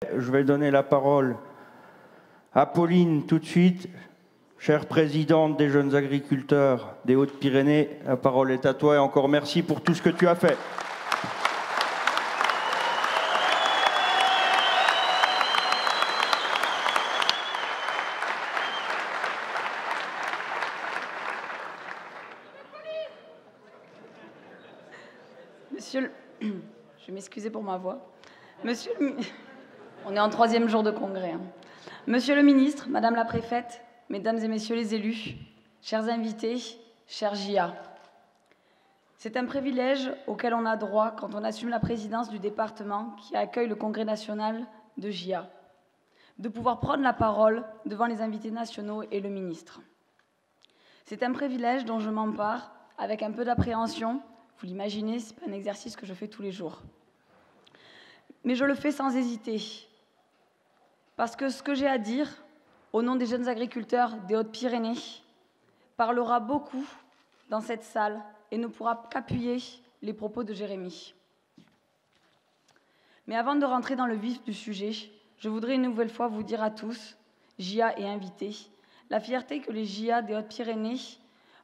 Je vais donner la parole à Pauline tout de suite. Chère présidente des jeunes agriculteurs des Hautes-Pyrénées, la parole est à toi et encore merci pour tout ce que tu as fait. Je vais m'excuser pour ma voix. On est en 3e jour de congrès. Monsieur le ministre, Madame la préfète, Mesdames et Messieurs les élus, chers invités, chers JA. C'est un privilège auquel on a droit quand on assume la présidence du département qui accueille le congrès national de JA, de pouvoir prendre la parole devant les invités nationaux et le ministre. C'est un privilège dont je m'empare avec un peu d'appréhension. Vous l'imaginez, ce n'est pas un exercice que je fais tous les jours. Mais je le fais sans hésiter, parce que ce que j'ai à dire, au nom des jeunes agriculteurs des Hautes-Pyrénées, parlera beaucoup dans cette salle et ne pourra qu'appuyer les propos de Jérémy. Mais avant de rentrer dans le vif du sujet, je voudrais une nouvelle fois vous dire à tous, JA et invités, la fierté que les JA des Hautes-Pyrénées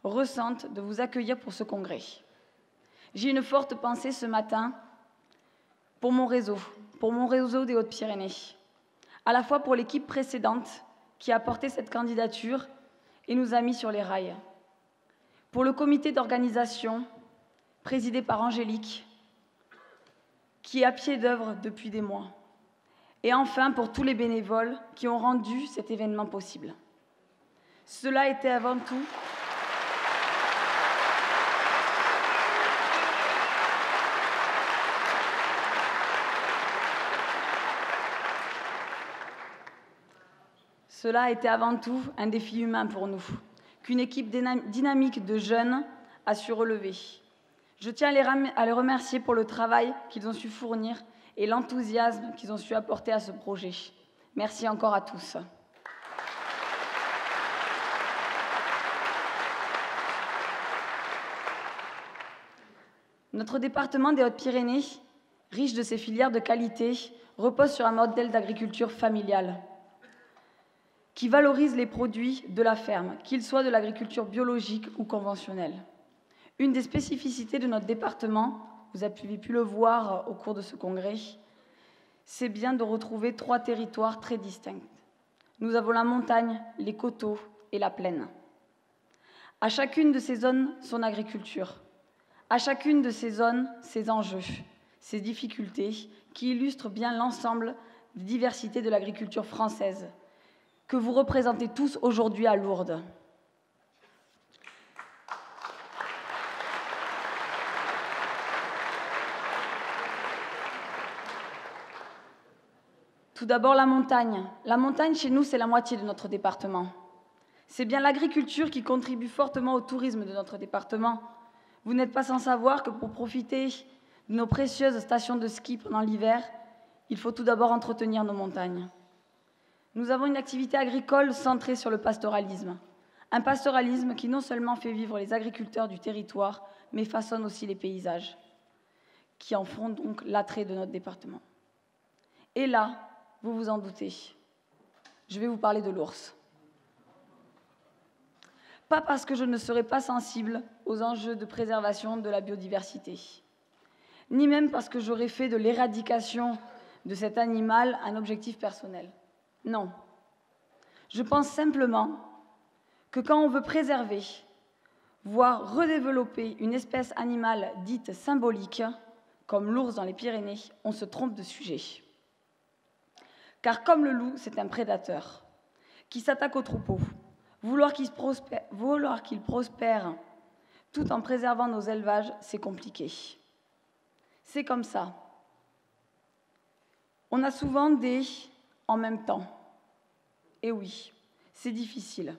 ressentent de vous accueillir pour ce congrès. J'ai une forte pensée ce matin pour mon réseau des Hautes-Pyrénées, à la fois pour l'équipe précédente qui a porté cette candidature et nous a mis sur les rails, pour le comité d'organisation présidé par Angélique, qui est à pied d'œuvre depuis des mois, et enfin pour tous les bénévoles qui ont rendu cet événement possible. Cela était avant tout Cela a été avant tout un défi humain pour nous, qu'une équipe dynamique de jeunes a su relever. Je tiens à les remercier pour le travail qu'ils ont su fournir et l'enthousiasme qu'ils ont su apporter à ce projet. Merci encore à tous. Notre département des Hautes-Pyrénées, riche de ses filières de qualité, repose sur un modèle d'agriculture familiale qui valorise les produits de la ferme, qu'ils soient de l'agriculture biologique ou conventionnelle. Une des spécificités de notre département, vous avez pu le voir au cours de ce congrès, c'est bien de retrouver 3 territoires très distincts. Nous avons la montagne, les coteaux et la plaine. À chacune de ces zones, son agriculture. À chacune de ces zones, ses enjeux, ses difficultés, qui illustrent bien l'ensemble des diversités de l'agriculture française, que vous représentez tous aujourd'hui à Lourdes. Tout d'abord, la montagne. La montagne, chez nous, c'est la moitié de notre département. C'est bien l'agriculture qui contribue fortement au tourisme de notre département. Vous n'êtes pas sans savoir que pour profiter de nos précieuses stations de ski pendant l'hiver, il faut tout d'abord entretenir nos montagnes. Nous avons une activité agricole centrée sur le pastoralisme. Un pastoralisme qui non seulement fait vivre les agriculteurs du territoire, mais façonne aussi les paysages, qui en font donc l'attrait de notre département. Et là, vous vous en doutez, je vais vous parler de l'ours. Pas parce que je ne serai pas sensible aux enjeux de préservation de la biodiversité, ni même parce que j'aurais fait de l'éradication de cet animal un objectif personnel. Non. Je pense simplement que quand on veut préserver, voire redévelopper une espèce animale dite symbolique, comme l'ours dans les Pyrénées, on se trompe de sujet. Car comme le loup, c'est un prédateur qui s'attaque au troupeau. Vouloir qu'il prospère tout en préservant nos élevages, c'est compliqué. C'est comme ça. On a souvent des « en même temps ». Et oui, c'est difficile.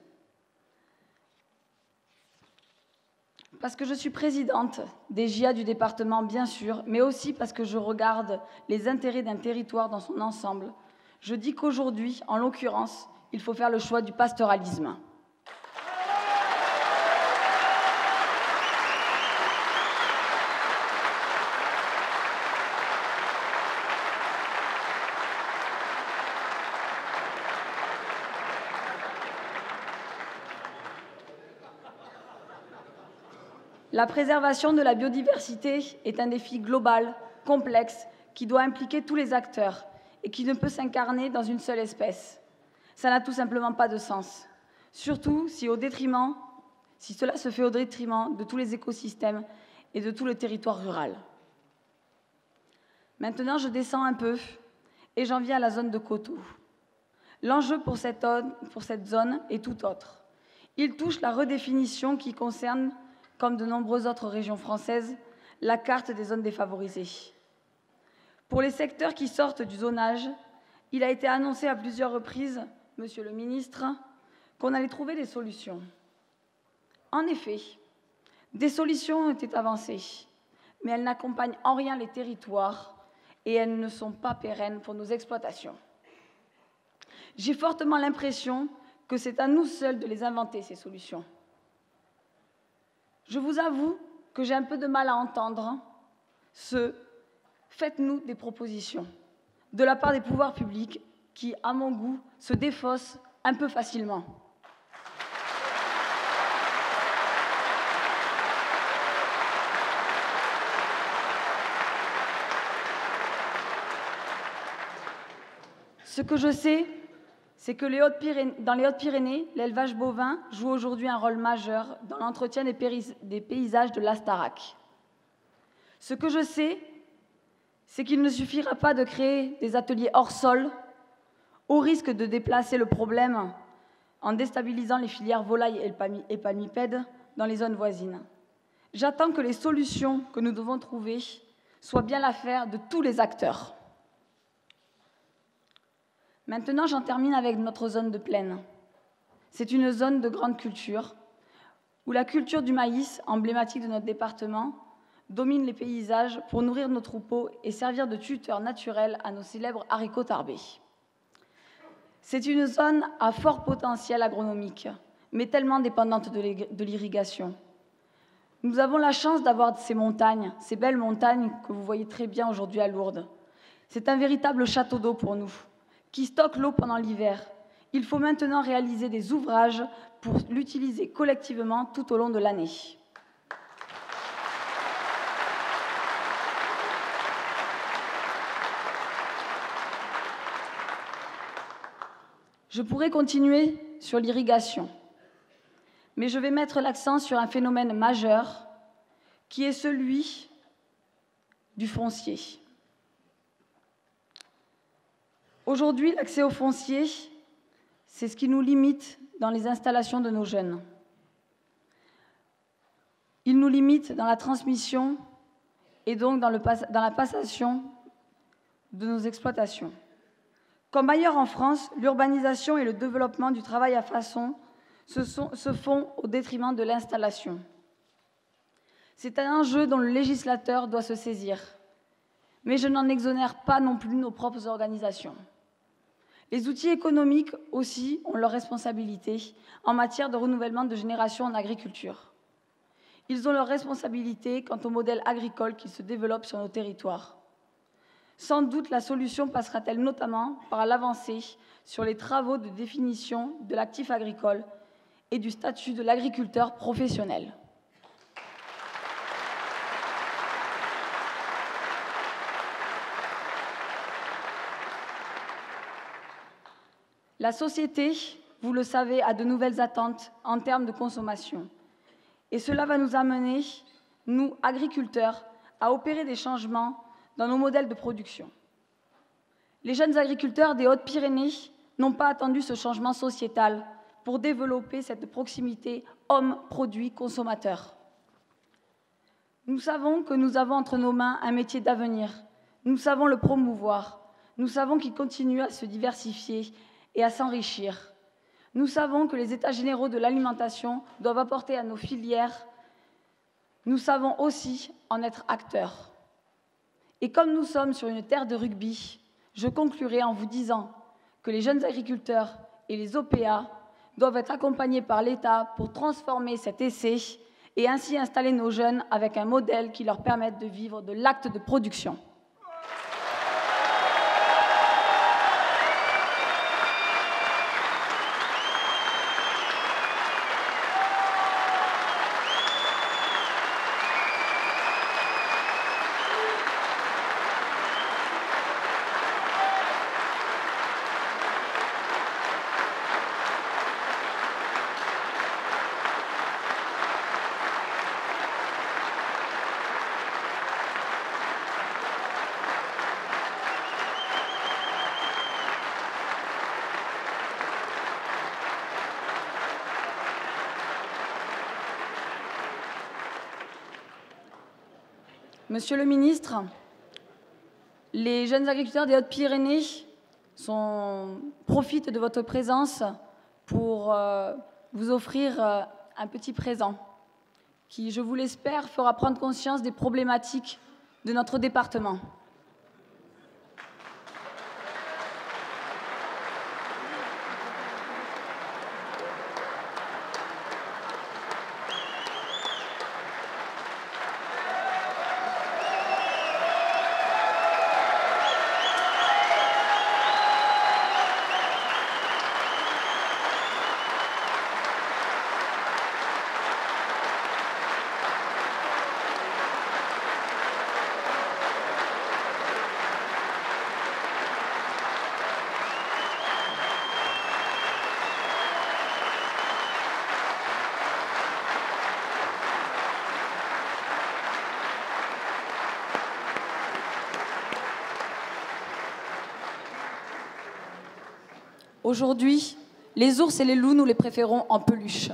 Parce que je suis présidente des JA du département, bien sûr, mais aussi parce que je regarde les intérêts d'un territoire dans son ensemble. Je dis qu'aujourd'hui, en l'occurrence, il faut faire le choix du pastoralisme. La préservation de la biodiversité est un défi global, complexe, qui doit impliquer tous les acteurs et qui ne peut s'incarner dans une seule espèce. Ça n'a tout simplement pas de sens. Surtout si cela se fait au détriment de tous les écosystèmes et de tout le territoire rural. Maintenant, je descends un peu et j'en viens à la zone de Coteaux. L'enjeu pour cette zone est tout autre. Il touche la redéfinition qui concerne, comme de nombreuses autres régions françaises, la carte des zones défavorisées. Pour les secteurs qui sortent du zonage, il a été annoncé à plusieurs reprises, Monsieur le ministre, qu'on allait trouver des solutions. En effet, des solutions ont été avancées, mais elles n'accompagnent en rien les territoires et elles ne sont pas pérennes pour nos exploitations. J'ai fortement l'impression que c'est à nous seuls de les inventer, ces solutions. Je vous avoue que j'ai un peu de mal à entendre ce « faites-nous des propositions » de la part des pouvoirs publics qui, à mon goût, se défaussent un peu facilement. Ce que je sais, c'est que dans les Hautes-Pyrénées, l'élevage bovin joue aujourd'hui un rôle majeur dans l'entretien des paysages de l'Astarac. Ce que je sais, c'est qu'il ne suffira pas de créer des ateliers hors sol, au risque de déplacer le problème en déstabilisant les filières volailles et palmipèdes dans les zones voisines. J'attends que les solutions que nous devons trouver soient bien l'affaire de tous les acteurs. Maintenant, j'en termine avec notre zone de plaine. C'est une zone de grande culture, où la culture du maïs, emblématique de notre département, domine les paysages pour nourrir nos troupeaux et servir de tuteur naturel à nos célèbres haricots tarbés. C'est une zone à fort potentiel agronomique, mais tellement dépendante de l'irrigation. Nous avons la chance d'avoir ces montagnes, ces belles montagnes que vous voyez très bien aujourd'hui à Lourdes. C'est un véritable château d'eau pour nous, qui stocke l'eau pendant l'hiver. Il faut maintenant réaliser des ouvrages pour l'utiliser collectivement tout au long de l'année. Je pourrais continuer sur l'irrigation, mais je vais mettre l'accent sur un phénomène majeur qui est celui du foncier. Aujourd'hui, l'accès au foncier, c'est ce qui nous limite dans les installations de nos jeunes. Il nous limite dans la transmission et donc dans la passation de nos exploitations. Comme ailleurs en France, l'urbanisation et le développement du travail à façon se font au détriment de l'installation. C'est un enjeu dont le législateur doit se saisir, mais je n'en exonère pas non plus nos propres organisations. Les outils économiques aussi ont leur responsabilité en matière de renouvellement de génération en agriculture. Ils ont leur responsabilité quant au modèle agricole qui se développe sur nos territoires. Sans doute la solution passera-t-elle notamment par l'avancée sur les travaux de définition de l'actif agricole et du statut de l'agriculteur professionnel. La société, vous le savez, a de nouvelles attentes en termes de consommation. Et cela va nous amener, nous, agriculteurs, à opérer des changements dans nos modèles de production. Les jeunes agriculteurs des Hautes-Pyrénées n'ont pas attendu ce changement sociétal pour développer cette proximité homme-produit-consommateur. Nous savons que nous avons entre nos mains un métier d'avenir. Nous savons le promouvoir. Nous savons qu'il continue à se diversifier et à s'enrichir. Nous savons que les États généraux de l'alimentation doivent apporter à nos filières. Nous savons aussi en être acteurs. Et comme nous sommes sur une terre de rugby, je conclurai en vous disant que les jeunes agriculteurs et les OPA doivent être accompagnés par l'État pour transformer cet essai et ainsi installer nos jeunes avec un modèle qui leur permette de vivre de l'acte de production. Monsieur le ministre, les jeunes agriculteurs des Hautes-Pyrénées profitent de votre présence pour vous offrir un petit présent qui, je vous l'espère, fera prendre conscience des problématiques de notre département. Aujourd'hui, les ours et les loups, nous les préférons en peluche.